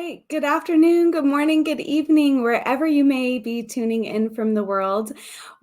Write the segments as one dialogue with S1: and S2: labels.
S1: right. Good afternoon, good morning, good evening, wherever you may be tuning in from the world.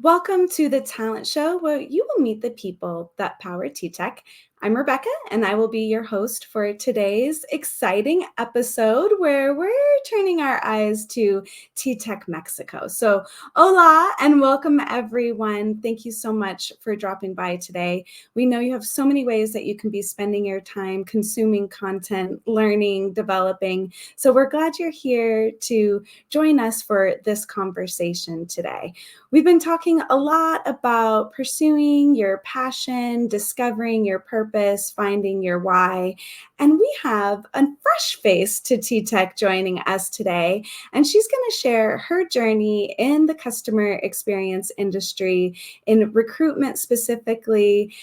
S1: Welcome to the Talent Show, where you will meet the people that power TTEC. I'm Rebecca, and I will be your host for today's exciting episode where we're turning our eyes to TTEC Mexico. So, hola, and welcome everyone. Thank you so much for dropping by today. We know you have so many ways that you can be spending your time consuming content, learning, developing. So we're glad you're here to join us for this conversation today. We've been talking a lot about pursuing your passion, discovering your purpose, finding your why. And we have a fresh face to TTEC joining us today. And she's going to share her journey in the customer experience industry, in recruitment specifically,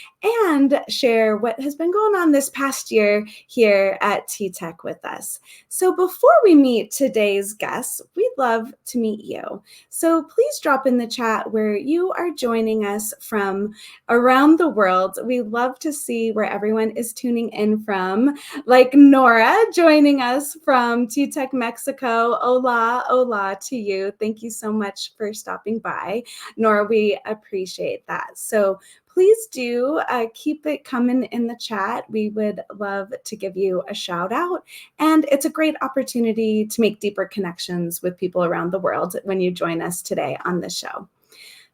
S1: and share what has been going on this past year here at TTEC with us. So before we meet today's guests, we'd love to meet you. So please drop in the chat where you are joining us from around the world. We love to see where everyone is tuning in from, like Nora joining us from TTEC Mexico. Hola, hola to you. Thank you so much for stopping by. Nora, we appreciate that. So please do keep it coming in the chat. We would love to give you a shout out. And it's a great opportunity to make deeper connections with people around the world when you join us today on the show.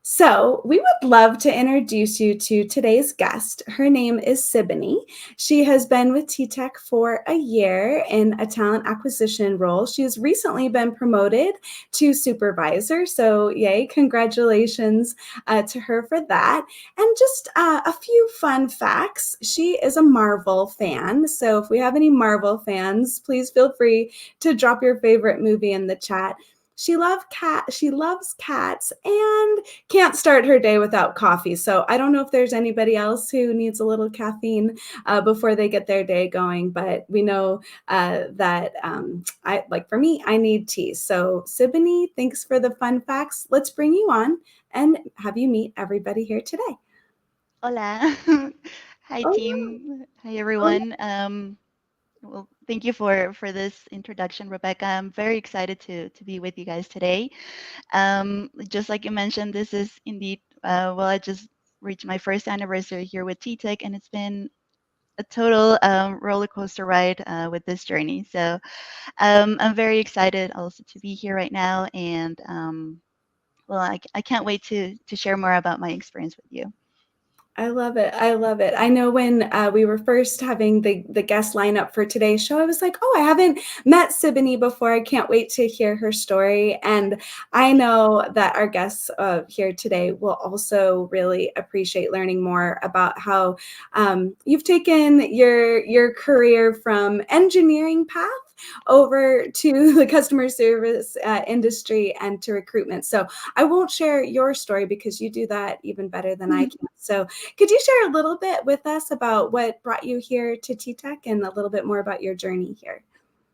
S1: So we would love to introduce you to today's guest. Her name is Siboney. She has been with TTEC for a year in a talent acquisition role. She's recently been promoted to supervisor. So yay, congratulations to her for that. And just a few fun facts. She is a Marvel fan. So if we have any Marvel fans, please feel free to drop your favorite movie in the chat. She loves cats and can't start her day without coffee. So I don't know if there's anybody else who needs a little caffeine before they get their day going, but we know that for me, I need tea. So Siboney, thanks for the fun facts. Let's bring you on and have you meet everybody here today.
S2: Hola. Hi,
S1: Oh,
S2: team. Hi,
S1: oh,
S2: everyone. Well, thank you for this introduction, Rebecca. I'm very excited to be with you guys today. Just like you mentioned, this is indeed, I just reached my first anniversary here with TTEC, and it's been a total roller coaster ride with this journey. So I'm very excited also to be here right now, and I can't wait to share more about my experience with you.
S1: I love it. I love it. I know when we were first having the guest lineup for today's show, I was like, oh, I haven't met Siboney before. I can't wait to hear her story. And I know that our guests here today will also really appreciate learning more about how you've taken your career from engineering path over to the customer service industry and to recruitment. So I won't share your story because you do that even better than I can. So could you share a little bit with us about what brought you here to TTEC and a little bit more about your journey here?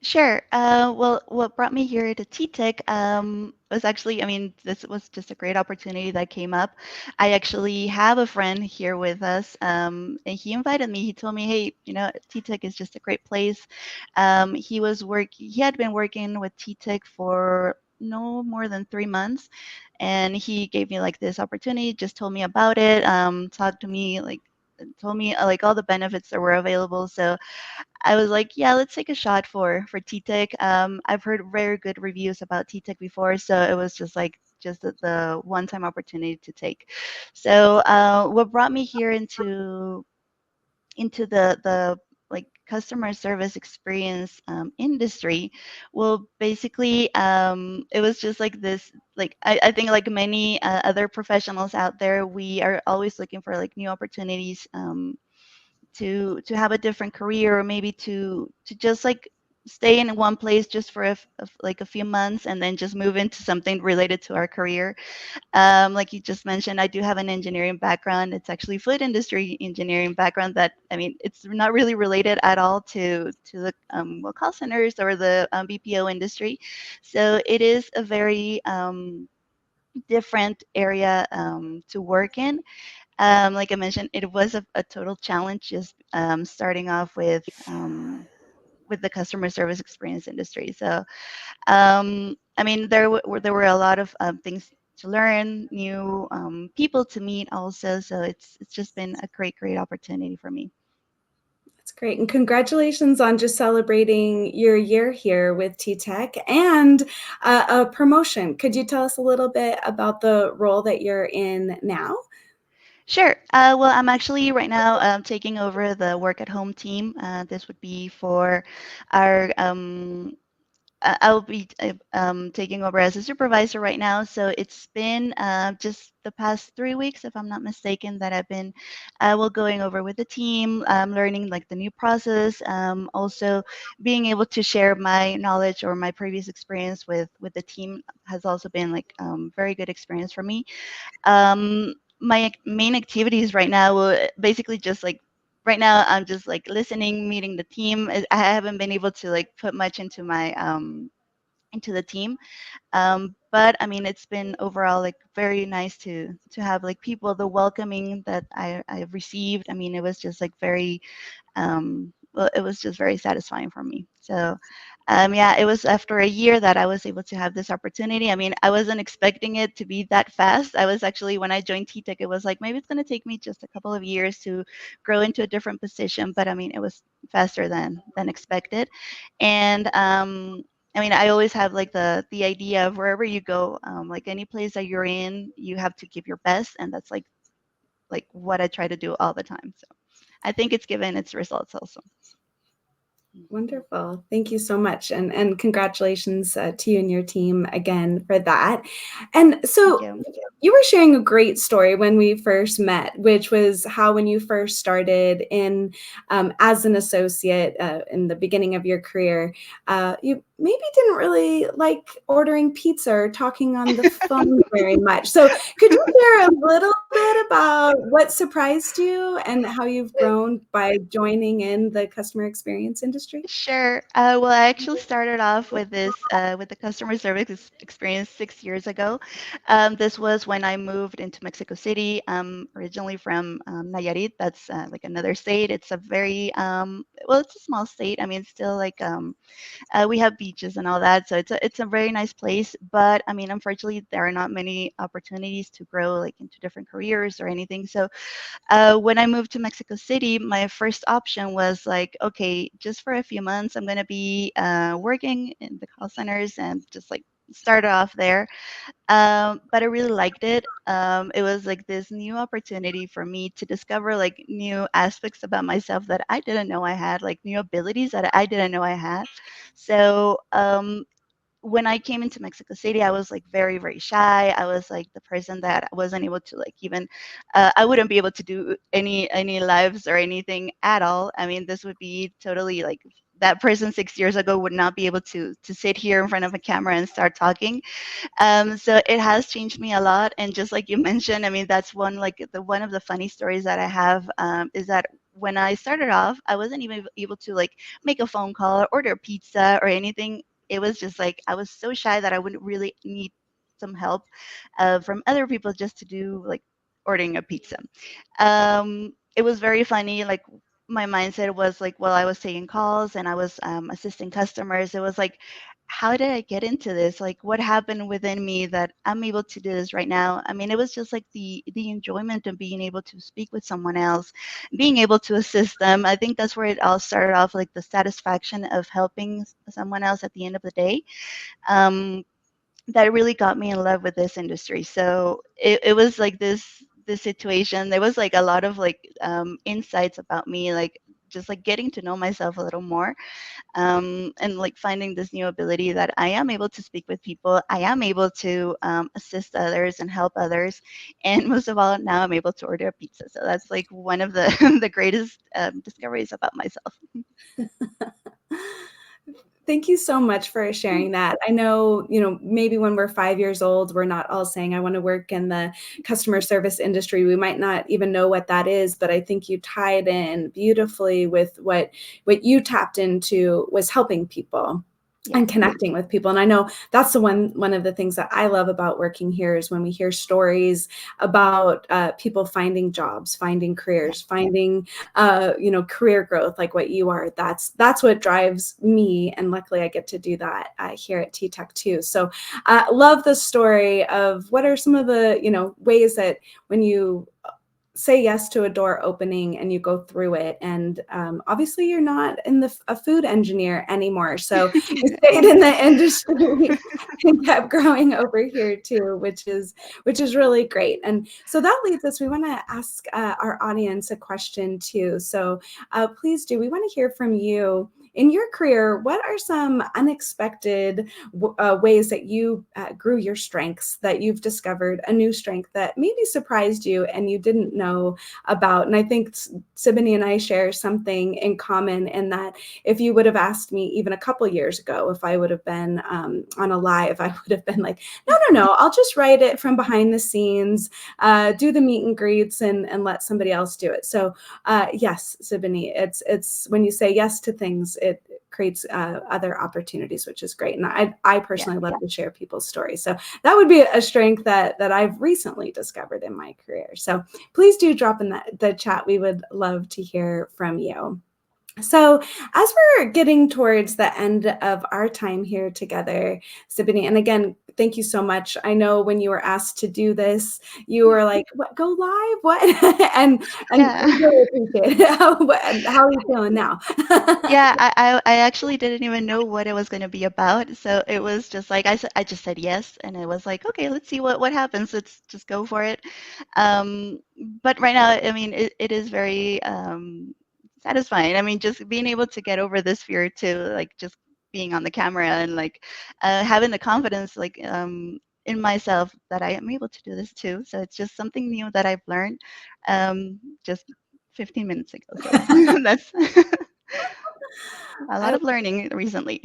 S2: Sure. What brought me here to TTEC was actually, I mean, this was just a great opportunity that came up. I actually have a friend here with us, and he invited me. He told me, "Hey, TTEC is just a great place." He had been working with TTEC for no more than 3 months, and he gave me like this opportunity. Just told me about it. Talked to me like. Told me like all the benefits that were available. So I was like, yeah, let's take a shot for TTEC. I've heard very good reviews about TTEC before, so it was just like just the one-time opportunity to take. So what brought me here into the like customer service experience industry, well, basically, it was just like this. Like I think like many other professionals out there, we are always looking for like new opportunities. To have a different career, or maybe to just like stay in one place just for like a few months and then just move into something related to our career. Like you just mentioned, I do have an engineering background. It's actually food industry engineering background that, I mean, it's not really related at all to the call centers or the BPO industry. So it is a very different area to work in. Like I mentioned, it was a total challenge just starting off with the customer service experience industry. So I mean, there were a lot of things to learn, new people to meet also. So it's just been a great opportunity for me.
S1: That's great. And congratulations on just celebrating your year here with TTEC and a promotion. Could you tell us a little bit about the role that you're in now?
S2: Sure. Well, I'm actually right now taking over the work at home team. This would be for our I'll be taking over as a supervisor right now. So it's been just the past 3 weeks, if I'm not mistaken, that I've been going over with the team, learning like the new process, also being able to share my knowledge or my previous experience with the team has also been like very good experience for me. My main activities right now will basically just like right now I'm just like listening, meeting the team. I haven't been able to like put much into my into the team. But I mean, it's been overall like very nice to have like people, the welcoming that I've received. I mean, it was just like very well, it was just very satisfying for me. So, yeah, it was after a year that I was able to have this opportunity. I mean, I wasn't expecting it to be that fast. I was actually, when I joined TTEC, it was like maybe it's going to take me just a couple of years to grow into a different position. But I mean, it was faster than expected. And I mean, I always have like the idea of wherever you go, like any place that you're in, you have to give your best, and that's like what I try to do all the time. So I think it's given its results also.
S1: Wonderful. Thank you so much. And congratulations to you and your team again for that. And
S2: Thank
S1: so
S2: you.
S1: you were sharing a great story when we first met, which was how when you first started in as an associate in the beginning of your career, you maybe didn't really like ordering pizza or talking on the phone very much. So could you share a little bit about what surprised you and how you've grown by joining in the customer experience industry?
S2: Sure. Well, I actually started off with this with the customer service experience 6 years ago. This was when I moved into Mexico City. I'm originally from Nayarit. That's like another state. It's a very well, it's a small state. I mean, it's still like we have beaches and all that, so it's a very nice place. But I mean, unfortunately, there are not many opportunities to grow like into different careers or anything. So when I moved to Mexico City, my first option was like, okay, just for a few months, I'm going to be working in the call centers and just like start off there. But I really liked it. It was like this new opportunity for me to discover like new aspects about myself that I didn't know I had, like new abilities that I didn't know I had. So when I came into Mexico City, I was like very shy. I was like the person that wasn't able to like even I wouldn't be able to do any lives or anything at all. I mean, this would be totally like that person 6 years ago would not be able to sit here in front of a camera and start talking. So it has changed me a lot. And just like you mentioned, I mean, that's one of the funny stories that I have is that when I started off, I wasn't even able to like make a phone call or order pizza or anything. It was just like I was so shy that I would really need some help from other people just to do like ordering a pizza. It was very funny. Like my mindset was like, well, I was taking calls and I was assisting customers. It was like, how did I get into this? Like, what happened within me that I'm able to do this right now? I mean, it was just like the enjoyment of being able to speak with someone else, being able to assist them. I think that's where it all started off, like the satisfaction of helping someone else at the end of the day. Um, that really got me in love with this industry. So it was like this situation. There was like a lot of like insights about me, like just like getting to know myself a little more, and like finding this new ability that I am able to speak with people, I am able to assist others and help others, and most of all, now I'm able to order a pizza. So that's like one of the the greatest discoveries about myself.
S1: Thank you so much for sharing that. I know, maybe when we're 5 years old, we're not all saying, I want to work in the customer service industry. We might not even know what that is, but I think you tied in beautifully with what you tapped into was helping people.
S2: Yeah.
S1: and connecting with people. And I know that's one of the things that I love about working here is when we hear stories about people finding jobs, finding
S2: Yeah.
S1: careers, finding career growth, like what you are. That's what drives me, and luckily I get to do that here at TTEC too. So love the story of what are some of the ways that when you say yes to a door opening and you go through it, and obviously you're not a food engineer anymore, so you stayed in the industry and kept growing over here too, which is really great. And so that leads us, we want to ask our audience a question too, so please do, we want to hear from you. In your career, what are some unexpected ways that you grew your strengths, that you've discovered a new strength that maybe surprised you and you didn't know about? And I think Siboney and I share something in common in that if you would have asked me even a couple years ago, if I would have been on a live, I would have been like, no, I'll just write it from behind the scenes, do the meet and greets, and let somebody else do it. So yes, Siboney, it's when you say yes to things, it creates other opportunities, which is great. And I personally love to share people's stories. So that would be a strength that I've recently discovered in my career. So please do drop in the chat. We would love to hear from you. So as we're getting towards the end of our time here together, Siboney, and again, thank you so much. I know when you were asked to do this, you were like, "What? Go live? What?" and
S2: Yeah.
S1: we really appreciate it. How are you feeling now?
S2: Yeah, I actually didn't even know what it was going to be about. So it was just like I just said yes, and it was like, okay, let's see what happens. Let's just go for it. Um, but right now, I mean, it is very satisfying. I mean, just being able to get over this fear to like just being on the camera and like having the confidence like in myself that I am able to do this too. So it's just something new that I've learned just 15 minutes ago. So that's a lot
S1: I
S2: of learning recently.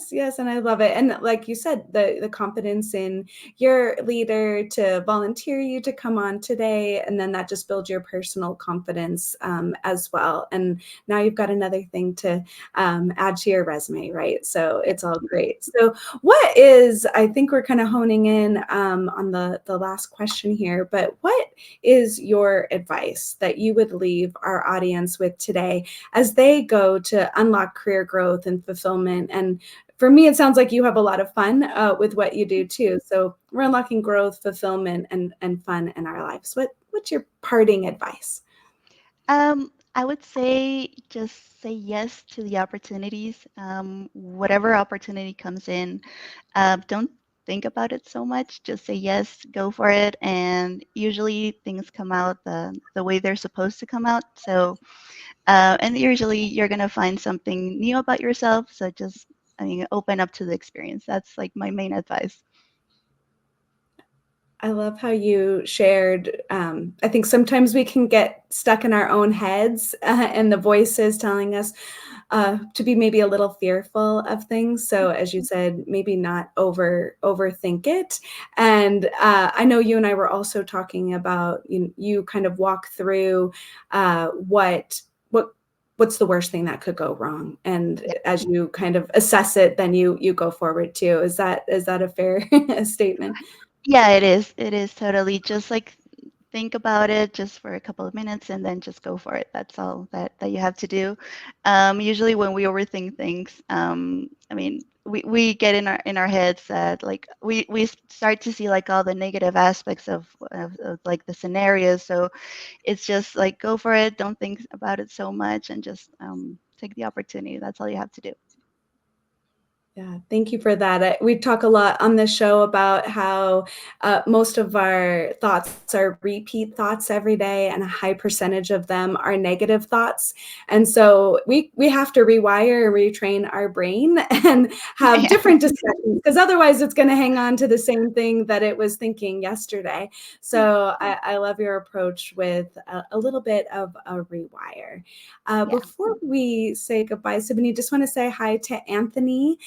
S1: Yes, and I love it. And like you said, the confidence in your leader to volunteer you to come on today, and then that just builds your personal confidence as well. And now you've got another thing to add to your resume, right? So
S2: Yeah.
S1: it's all great. So what is, I think we're kind of honing in on the last question here, but what is your advice that you would leave our audience with today as they go to unlock career growth and fulfillment? And for me, it sounds like you have a lot of fun with what you do too. So we're unlocking growth, fulfillment, and fun in our lives. What's your parting advice?
S2: I would say just say yes to the opportunities. Whatever opportunity comes in, don't think about it so much. Just say yes, go for it, and usually things come out the way they're supposed to come out. So, and usually you're gonna find something new about yourself. So just, I mean, open up to the experience. That's like my main advice.
S1: I love how you shared. I think sometimes we can get stuck in our own heads and the voices telling us to be maybe a little fearful of things. So as you said, maybe not overthink it. And I know you and I were also talking about you kind of walk through what's the worst thing that could go wrong, and
S2: Yeah.
S1: as you kind of assess it, then you go forward too. Is that a fair statement?
S2: Yeah, it is. It is totally just like think about it just for a couple of minutes and then just go for it. That's all that you have to do. Usually when we overthink things, I mean, we get in our heads that like we start to see like all the negative aspects of like the scenarios. So it's just like go for it. Don't think about it so much and just take the opportunity. That's all you have to do.
S1: Yeah, thank you for that. We talk a lot on this show about how most of our thoughts are repeat thoughts every day, and a high percentage of them are negative thoughts. And so we have to rewire and retrain our brain and have
S2: Yeah.
S1: different discussions, because otherwise it's going to hang on to the same thing that it was thinking yesterday. So I love your approach with a little bit of a rewire.
S2: Yeah.
S1: Before we say goodbye, Siboney, just want to say hi to Anthony.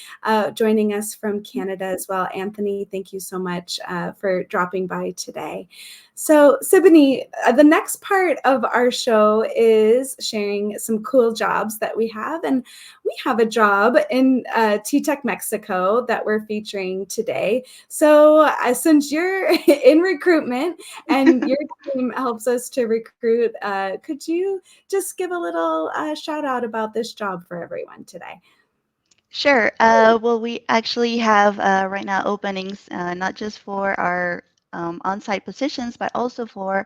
S1: joining us from Canada as well. Anthony, thank you so much for dropping by today. So, Siboney, the next part of our show is sharing some cool jobs that we have. And we have a job in TTEC Mexico that we're featuring today. So, since you're in recruitment and your team helps us to recruit, could you just give a little shout out about this job for everyone today?
S2: Sure. Well, we actually have right now openings not just for our on-site positions, but also for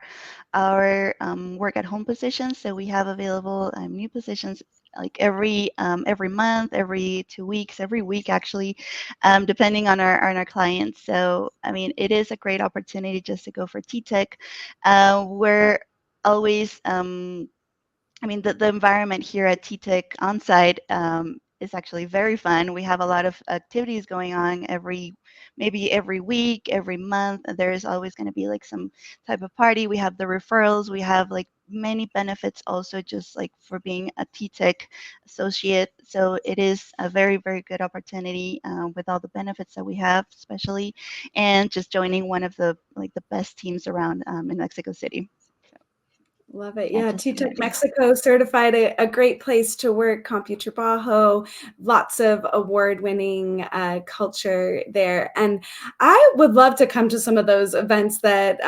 S2: our work-at-home positions. So we have available new positions like every month, every 2 weeks, every week actually, depending on our clients. So I mean, it is a great opportunity just to go for TTEC. We're always I mean, the environment here at TTEC on-site is actually very fun. We have a lot of activities going on maybe every week, every month. There's always going to be like some type of party. We have the referrals. We have like many benefits also just like for being a TTEC associate. So it is a very, very good opportunity with all the benefits that we have, especially, and just joining one of the best teams around in Mexico City.
S1: Love it.
S2: Yeah,
S1: Yeah,
S2: just
S1: TTEC Mexico certified a great place to work, Computer Bajo, lots of award-winning culture there. And I would love to come to some of those events that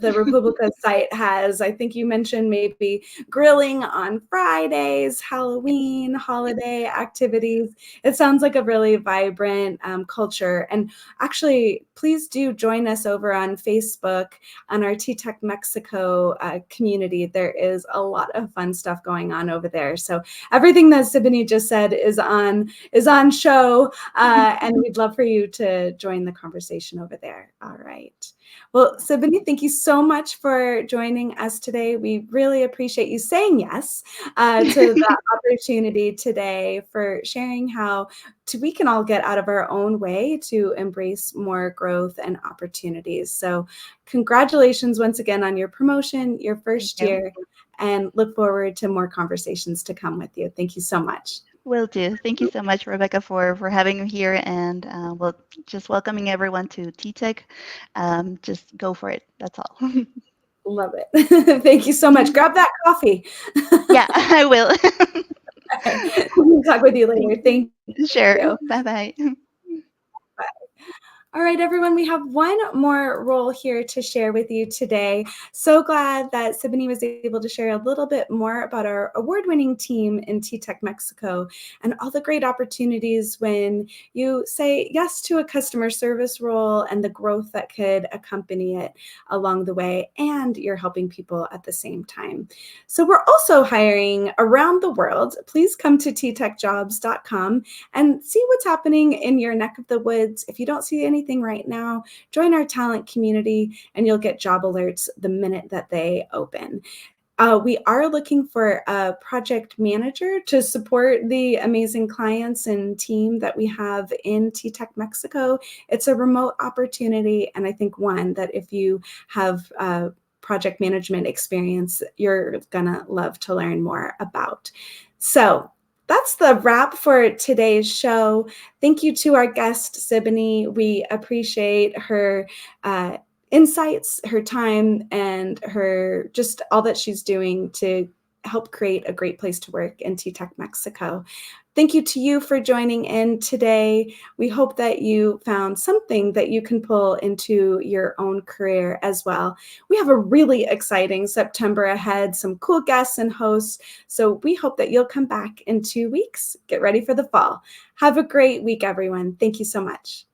S1: the Republica site has. I think you mentioned maybe grilling on Fridays, Halloween, holiday activities. It sounds like a really vibrant culture. And actually, please do join us over on Facebook on our TTEC Mexico community. There is a lot of fun stuff going on over there. So everything that Siboney just said is on show, and we'd love for you to join the conversation over there. All right. Well, Siboney, thank you so much for joining us today. We really appreciate you saying yes to the opportunity today, for sharing how we can all get out of our own way to embrace more growth and opportunities. So congratulations once again on your promotion, your first year, and look forward to more conversations to come with you. Thank you so much.
S2: Will do. Thank you so much, Rebecca, for having me here, and well, just welcoming everyone to TTEC. Just go for it. That's all.
S1: Love it. Thank you so much. Grab that coffee.
S2: Yeah, I will.
S1: Okay. We'll talk with you later. Thank
S2: Sure.
S1: you.
S2: Bye-bye.
S1: Bye. All right, everyone, we have one more role here to share with you today. So glad that Siboney was able to share a little bit more about our award-winning team in TTEC Mexico and all the great opportunities when you say yes to a customer service role and the growth that could accompany it along the way, and you're helping people at the same time. So we're also hiring around the world. Please come to ttechjobs.com and see what's happening in your neck of the woods. If you don't see anything right now, join our talent community and you'll get job alerts the minute that they open. We are looking for a project manager to support the amazing clients and team that we have in TTEC Mexico. It's a remote opportunity, and I think one that if you have project management experience, you're gonna love to learn more about. So that's the wrap for today's show. Thank you to our guest, Siboney. We appreciate her insights, her time, and her just all that she's doing to help create a great place to work in TTEC Mexico. Thank you to you for joining in today. We hope that you found something that you can pull into your own career as well. We have a really exciting September ahead, some cool guests and hosts. So we hope that you'll come back in 2 weeks. Get ready for the fall. Have a great week, everyone. Thank you so much.